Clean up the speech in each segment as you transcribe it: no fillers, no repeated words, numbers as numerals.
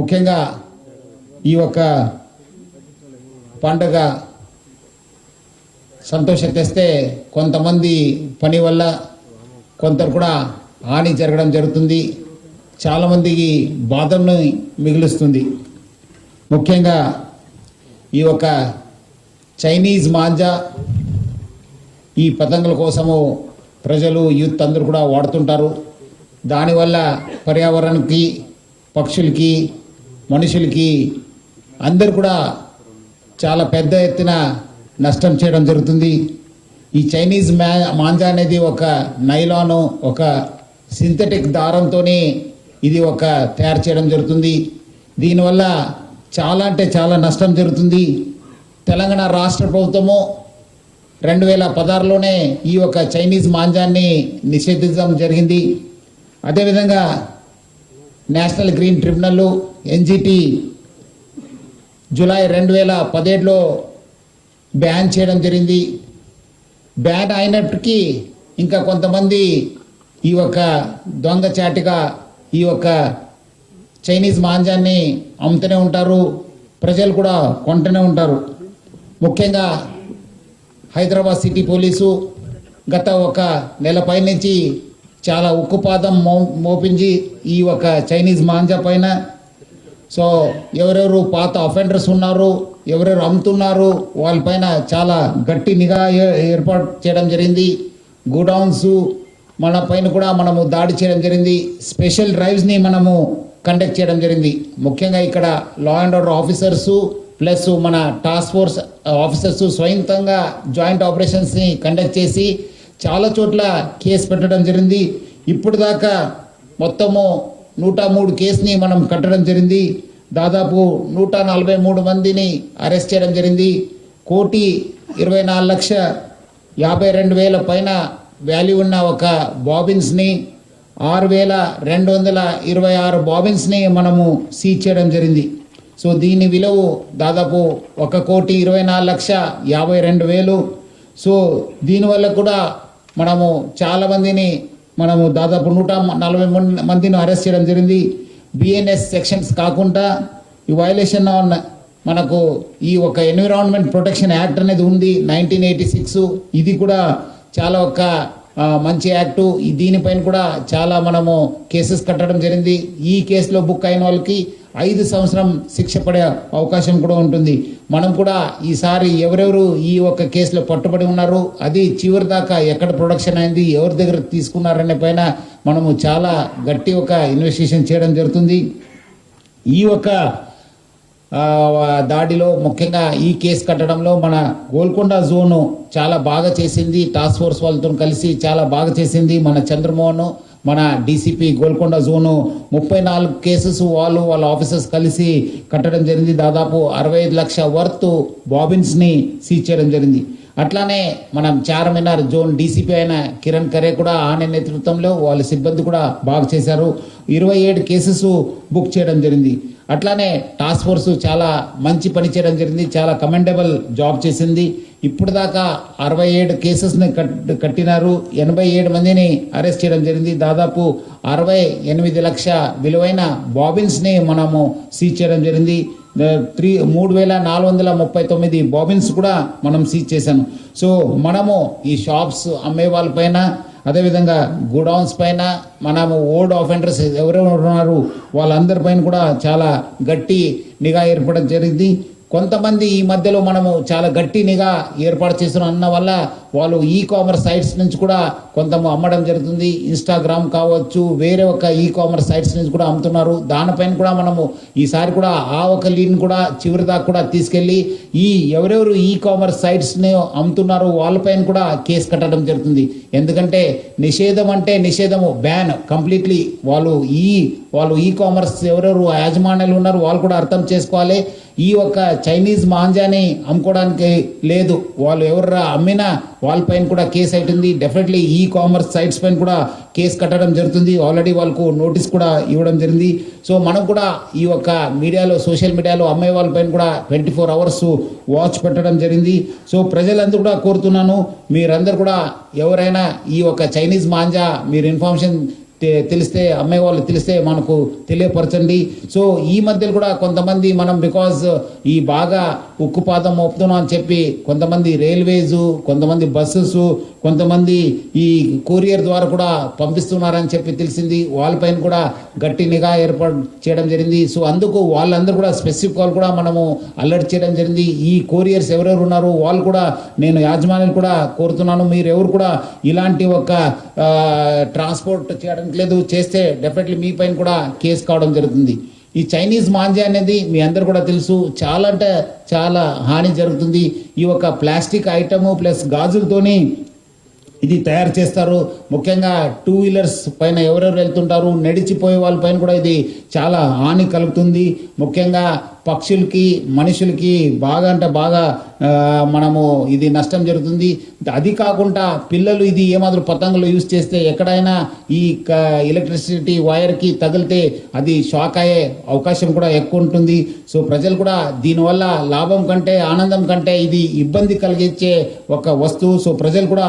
ముఖ్యంగా ఈ యొక్క పండుగ సంతోషం తెస్తే కొంతమంది పని వల్ల కొందరు కూడా హాని జరగడం జరుగుతుంది. చాలామందికి బాధను మిగులుస్తుంది. ముఖ్యంగా ఈ యొక్క చైనీస్ మాంజా ఈ పతంగుల కోసము ప్రజలు యూత్ అందరూ కూడా వాడుతుంటారు. దానివల్ల పర్యావరణానికి, పక్షులకి, మనుషులకి అందరు కూడా చాలా పెద్ద ఎత్తున నష్టం చేయడం జరుగుతుంది. ఈ చైనీస్ మాంజా అనేది ఒక నైలాను, ఒక సింథటిక్ దారంతోనే ఇది ఒక తయారు చేయడం జరుగుతుంది. దీనివల్ల చాలా అంటే చాలా నష్టం జరుగుతుంది. తెలంగాణ రాష్ట్ర ప్రభుత్వము 2016లోనే ఈ యొక్క చైనీస్ మాంజాన్ని నిషేధించడం జరిగింది. అదేవిధంగా national green tribunal NGT July 2017లో బ్యాన్ చేయడం జరిగింది. బ్యాన్ అయినప్పటికీ ఇంకా కొంతమంది ఈ యొక్క దొంగచాటిగా ఈ యొక్క చైనీస్ మాంజాన్ని అమ్ముతూనే ఉంటారు. ప్రజలు కూడా కొంటూనే ఉంటారు. ముఖ్యంగా హైదరాబాద్ సిటీ పోలీసు గత ఒక నెల పై నుంచి చాలా ఉక్కుపాదం మోపించి ఈ ఒక చైనీస్ మాంజా పైన ఎవరెవరు పాత అఫెండర్స్ ఉన్నారు, ఎవరెవరు అమ్ముతున్నారు వాళ్ళపైన చాలా గట్టి నిఘా ఏర్పాటు చేయడం జరిగింది. గోడౌన్స్ మన పైన కూడా మనము దాడి చేయడం జరిగింది. స్పెషల్ డ్రైవ్స్ని మనము కండక్ట్ చేయడం జరిగింది. ముఖ్యంగా ఇక్కడ law and order officers plus మన టాస్క్ ఫోర్స్ ఆఫీసర్స్ స్వయంతంగా జాయింట్ ఆపరేషన్స్ని కండక్ట్ చేసి చాలా చోట్ల కేసు పెట్టడం జరిగింది. ఇప్పుడు దాకా మొత్తము 103 కేసుని మనం కట్టడం జరిగింది. దాదాపు 143 మందిని అరెస్ట్ చేయడం జరిగింది. 1,24,52,000 పైన వాల్యూ ఉన్న ఒక బాబిన్స్ని 6,226 బాబిన్స్ని మనము సీజ్ చేయడం జరిగింది. దీని విలువ దాదాపు 1,24,52,000. దీనివల్ల కూడా మనము చాలామందిని దాదాపు 140 మందిని అరెస్ట్ చేయడం జరిగింది. బిఎన్ఎస్ సెక్షన్స్ కాకుండా ఈ వైలేషన్ ఆన్ మనకు ఈ ఒక ఎన్విరాన్మెంట్ ప్రొటెక్షన్ యాక్ట్ అనేది ఉంది 1986. ఇది కూడా చాలా ఒక మంచి యాక్టు. దీనిపైన కూడా చాలా మనము కేసెస్ కట్టడం జరిగింది. ఈ కేసులో బుక్ అయిన వాళ్ళకి 5 సంవత్సరం శిక్ష పడే అవకాశం కూడా ఉంటుంది. మనం కూడా ఈసారి ఎవరెవరు ఈ ఒక కేసులో పట్టుబడి ఉన్నారు, అది చివరి దాకా ఎక్కడ ప్రొడక్షన్ అయింది, ఎవరి దగ్గర తీసుకున్నారనే పైన మనము చాలా గట్టి ఒక ఇన్వెస్టిగేషన్ చేయడం జరుగుతుంది. ఈ ఒక దాడిలో ముఖ్యంగా ఈ కేసు కట్టడంలో మన గోల్కొండ జోను చాలా బాగా చేసింది. టాస్క్ ఫోర్స్ వాళ్ళతో కలిసి చాలా బాగా చేసింది. మన చంద్రమోహన్, మన డీసీపీ గోల్కొండ జోను 34 కేసెస్ వాళ్ళ ఆఫీసర్స్ కలిసి కట్టడం జరిగింది. దాదాపు 65 లక్షల వర్త్ బాబిన్స్ని సీజ్ చేయడం జరిగింది. అట్లానే మనం చార్మినార్ జోన్ డీసీపీ అయిన కిరణ్ ఖరే కూడా ఆయన నేతృత్వంలో వాళ్ళ సిబ్బంది కూడా బాగా చేశారు. 27 కేసెస్ బుక్ చేయడం జరిగింది. అట్లానే టాస్క్ ఫోర్స్ చాలా మంచి పని చేయడం జరిగింది. చాలా కమెండబుల్ జాబ్ చేసింది. ఇప్పుడు దాకా 67 కేసెస్ని కట్టినారు. 87 మందిని అరెస్ట్ చేయడం జరిగింది. దాదాపు 68 లక్షల విలువైన బాబిన్స్ని మనము సీజ్ చేయడం జరిగింది. 3,439 బాబిన్స్ కూడా మనం సీజ్ చేశాను. మనము ఈ షాప్స్ అమ్మే వాళ్ళపైన, అదేవిధంగా గోడౌన్స్ పైన, మనము ఓల్డ్ ఆఫెండర్స్ ఎవరెవరు ఉన్నారు వాళ్ళందరిపైన కూడా చాలా గట్టి నిఘా ఏర్పడడం జరిగింది. కొంతమంది ఈ మధ్యలో మనము చాలా గట్టి నిఘా ఏర్పాటు చేస్తున్నాం అన్న వల్ల వాళ్ళు ఈ కామర్స్ సైట్స్ నుంచి కూడా కొంత అమ్మడం జరుగుతుంది. ఇన్స్టాగ్రామ్ కావచ్చు, వేరే ఒక ఈ కామర్స్ సైట్స్ నుంచి కూడా అమ్ముతున్నారు. దానిపైన కూడా మనము ఈసారి కూడా ఆ ఒక లీడ్ని కూడా చివరి దాకా కూడా తీసుకెళ్ళి ఈ ఎవరెవరు ఈ కామర్స్ సైట్స్ని అమ్ముతున్నారో వాళ్ళపైన కూడా కేసు కట్టడం జరుగుతుంది. ఎందుకంటే నిషేధం అంటే నిషేధము, బ్యాన్ కంప్లీట్లీ. వాళ్ళు ఈ కామర్స్ ఎవరెవరు యాజమాన్యాలు ఉన్నారు వాళ్ళు కూడా అర్థం చేసుకోవాలి. ఈ ఒక చైనీస్ మాంజాని అమ్ముకోవడానికి లేదు. వాళ్ళు ఎవరు అమ్మినా వాళ్ళపైన కూడా కేసు అవుతుంది. డెఫినెట్లీ ఈ కామర్స్ సైట్స్ పైన కూడా కేసు కట్టడం జరుగుతుంది. ఆల్రెడీ వాళ్ళకు నోటీస్ కూడా ఇవ్వడం జరిగింది. మనం కూడా ఈ యొక్క మీడియాలో, సోషల్ మీడియాలో అమ్మే వాళ్ళపైన కూడా 24 hours వాచ్ పెట్టడం జరిగింది. ప్రజలందరూ కూడా కోరుతున్నాను, మీరందరూ కూడా ఎవరైనా ఈ ఒక చైనీస్ మాంజా మీరు ఇన్ఫర్మేషన్ తెలిస్తే అమ్మే వాళ్ళు తెలిస్తే మనకు తెలియపరచండి. సో ఈ మధ్యలో కూడా కొంతమంది మనం బికాజ్ ఈ బాగా ఉక్కుపాదం మోపుతున్నాం అని చెప్పి కొంతమంది రైల్వేస్, కొంతమంది బస్సెస్, కొంతమంది ఈ కొరియర్ ద్వారా కూడా పంపిస్తున్నారని చెప్పి తెలిసింది. వాళ్ళపైన కూడా గట్టి నిఘా ఏర్పాటు చేయడం జరిగింది. సో అందుకు వాళ్ళందరూ కూడా స్పెసిఫిక్ వాళ్ళు కూడా మనము అలర్ట్ చేయడం జరిగింది. ఈ కొరియర్స్ ఎవరెవరు ఉన్నారో వాళ్ళు కూడా నేను యాజమాన్యాలు కూడా కోరుతున్నాను, మీరు ఎవరు కూడా ఇలాంటి ఒక ట్రాన్స్పోర్ట్ చేయడానికి లేదు, చేస్తే డెఫినెట్లీ మీ పైన కూడా కేసు కావడం జరుగుతుంది. ఈ చైనీస్ మాంజా అనేది మీ అందరు కూడా తెలుసు, చాలా అంటే చాలా హాని జరుగుతుంది. ఈ ఒక ప్లాస్టిక్ ఐటము ప్లస్ గాజులతోని ఇది తయారు చేస్తారు. ముఖ్యంగా 2 వీలర్స్ పైన ఎవరెవరు వెళ్తుంటారు, నడిచిపోయే వాళ్ళ పైన కూడా ఇది చాలా హాని కలుగుతుంది. ముఖ్యంగా పక్షులకి మనుషులకి బాగా అంటే బాగా మనము ఇది నష్టం జరుగుతుంది. అది కాకుండా పిల్లలు ఇది ఏమాత్రం పతంగులు యూజ్ చేస్తే ఎక్కడైనా ఈ ఎలక్ట్రిసిటీ వైర్కి తగిలితే అది షాక్ అయ్యే అవకాశం కూడా ఎక్కువ ఉంటుంది. సో ప్రజలు కూడా దీనివల్ల లాభం కంటే ఆనందం కంటే ఇది ఇబ్బంది కలిగించే ఒక వస్తువు. సో ప్రజలు కూడా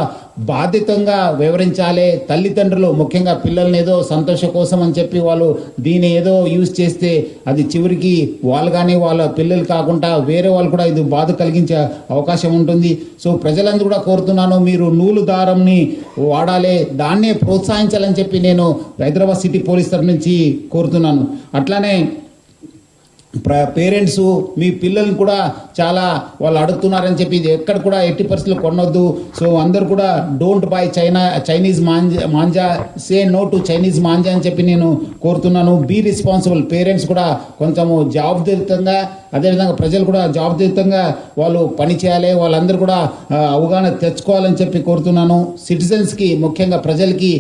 బాధ్యతంగా వివరించాలి. తల్లిదండ్రులు ముఖ్యంగా పిల్లల్ని ఏదో సంతోషం కోసం అని చెప్పి వాళ్ళు దీన్ని ఏదో యూజ్ చేస్తే అది చివరికి వాళ్ళు కానీ వాళ్ళ పిల్లలు కాకుండా వేరే వాళ్ళు కూడా ఇది బాధ కలిగించే అవకాశం ఉంటుంది. సో ప్రజలందరూ కూడా కోరుతున్నాను, మీరు నూలు దారంని వాడాలి, దాన్నే ప్రోత్సహించాలని చెప్పి నేను హైదరాబాద్ సిటీ పోలీస్ తరఫు నుంచి కోరుతున్నాను. అట్లానే పేరెంట్స్ మీ పిల్లల్ని కూడా చాలా వాళ్ళు అడుగుతున్నారని చెప్పి ఇది ఎక్కడ కూడా ఎట్టి పరిస్థితులు కొనొద్దు. సో అందరు కూడా don't buy Chinese manja, say no to Chinese manja అని చెప్పి నేను కోరుతున్నాను. Be responsible. పేరెంట్స్ కూడా కొంచెము జవాబుదారీతంగా, అదేవిధంగా ప్రజలు కూడా జవాబుదారీతంగా వాళ్ళు పని చేయాలి. వాళ్ళందరూ కూడా అవగాహన తెచ్చుకోవాలని చెప్పి కోరుతున్నాను. సిటిజన్స్కి ముఖ్యంగా ప్రజలకి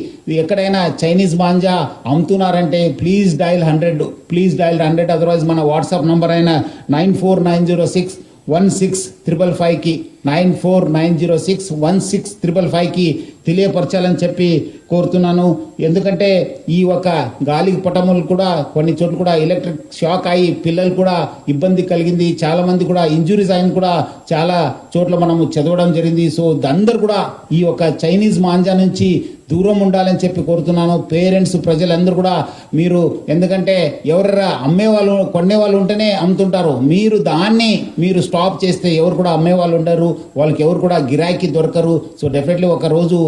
ఎక్కడైనా చైనీస్ మాంజా అమ్ముతున్నారంటే ప్లీజ్ డయల్ 100, అదర్వైజ్ మన వాట్సాప్ నంబర్ అయిన 9490616555కి 9490616555కి తెలియపరచాలని చెప్పి కోరుతున్నాను. ఎందుకంటే ఈ ఒక గాలి పటములు కూడా కొన్ని చోట్ల కూడా ఎలక్ట్రిక్ షాక్ అయ్యి పిల్లలు కూడా ఇబ్బంది కలిగింది, చాలా మంది కూడా ఇంజురీస్ అయిన కూడా చాలా చోట్ల మనము చదవడం జరిగింది. సో అందరు కూడా ఈ ఒక చైనీస్ మాంజా నుంచి దూరం ఉండాలని చెప్పి కోరుతున్నాను. పేరెంట్స్ ప్రజలందరూ కూడా మీరు, ఎందుకంటే ఎవరైనా అమ్మేవాళ్ళు కొనేవాళ్ళు ఉంటేనే అమ్ముతుంటారు, మీరు దాన్ని మీరు స్టాప్ చేస్తే ఎవరు కూడా అమ్మేవాళ్ళు ఉండరు, వాళ్ళకి ఎవరు కూడా గిరాకీ దొరకరు. సో డెఫినెట్లీ ఒక రోజు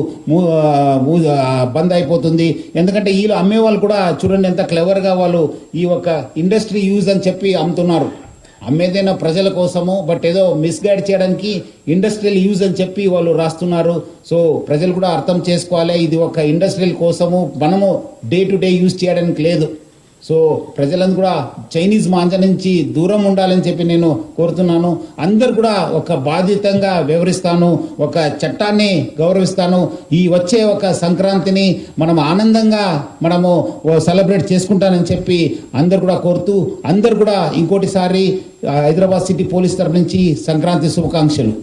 బంద్ అయిపోతుంది. ఎందుకంటే వీళ్ళు అమ్మేవాళ్ళు కూడా చూడండి ఎంత క్లెవర్గా వాళ్ళు ఈ ఒక ఇండస్ట్రీ యూజ్ అని చెప్పి అమ్ముతున్నారు. అమ్మేదైనా ప్రజల కోసము, బట్ ఏదో మిస్గైడ్ చేయడానికి ఇండస్ట్రియల్ యూజ్ అని చెప్పి వాళ్ళు రాస్తున్నారు. సో ప్రజలు కూడా అర్థం చేసుకోవాలి, ఇది ఒక ఇండస్ట్రియల్ కోసము, మనము డే టు డే యూజ్ చేయడానికి లేదు. సో ప్రజలందరూ కూడా చైనీస్ మాంజా నుంచి దూరం ఉండాలని చెప్పి నేను కోరుతున్నాను. అందరు కూడా ఒక బాధ్యతంగా వ్యవహరిస్తాను, ఒక చట్టాన్ని గౌరవిస్తాను. ఈ వచ్చే ఒక సంక్రాంతిని మనం ఆనందంగా మనము సెలబ్రేట్ చేసుకుంటానని చెప్పి అందరు కూడా కోరుతూ, అందరు కూడా ఇంకోటిసారి హైదరాబాద్ సిటీ పోలీస్ తరఫు నుంచి సంక్రాంతి శుభాకాంక్షలు.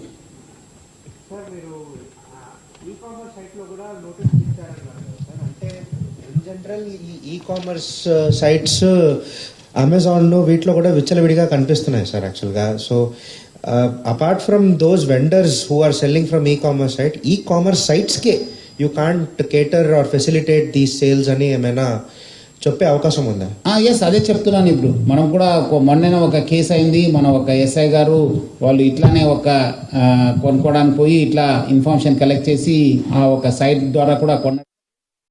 ఈ-కామర్స్ సైట్స్ అమెజాన్ వీటిలో కూడా విచ్చలవిడిగా కనిపిస్తున్నాయి సార్ యాక్చువల్గా. So apart from those vendors who are selling from e-commerce సైట్స్కే you can't cater or facilitate these sales అని ఏమైనా చెప్పే అవకాశం ఉందా? ఎస్, అదే చెప్తున్నాను. ఇప్పుడు మనం కూడా మొన్న ఒక కేసు అయింది, మన ఒక ఎస్ఐ గారు వాళ్ళు ఇట్లానే ఒక కొనుక్కోవడానికి పోయి ఇట్లా ఇన్ఫర్మేషన్ కలెక్ట్ చేసి ఆ ఒక సైట్ ద్వారా కూడా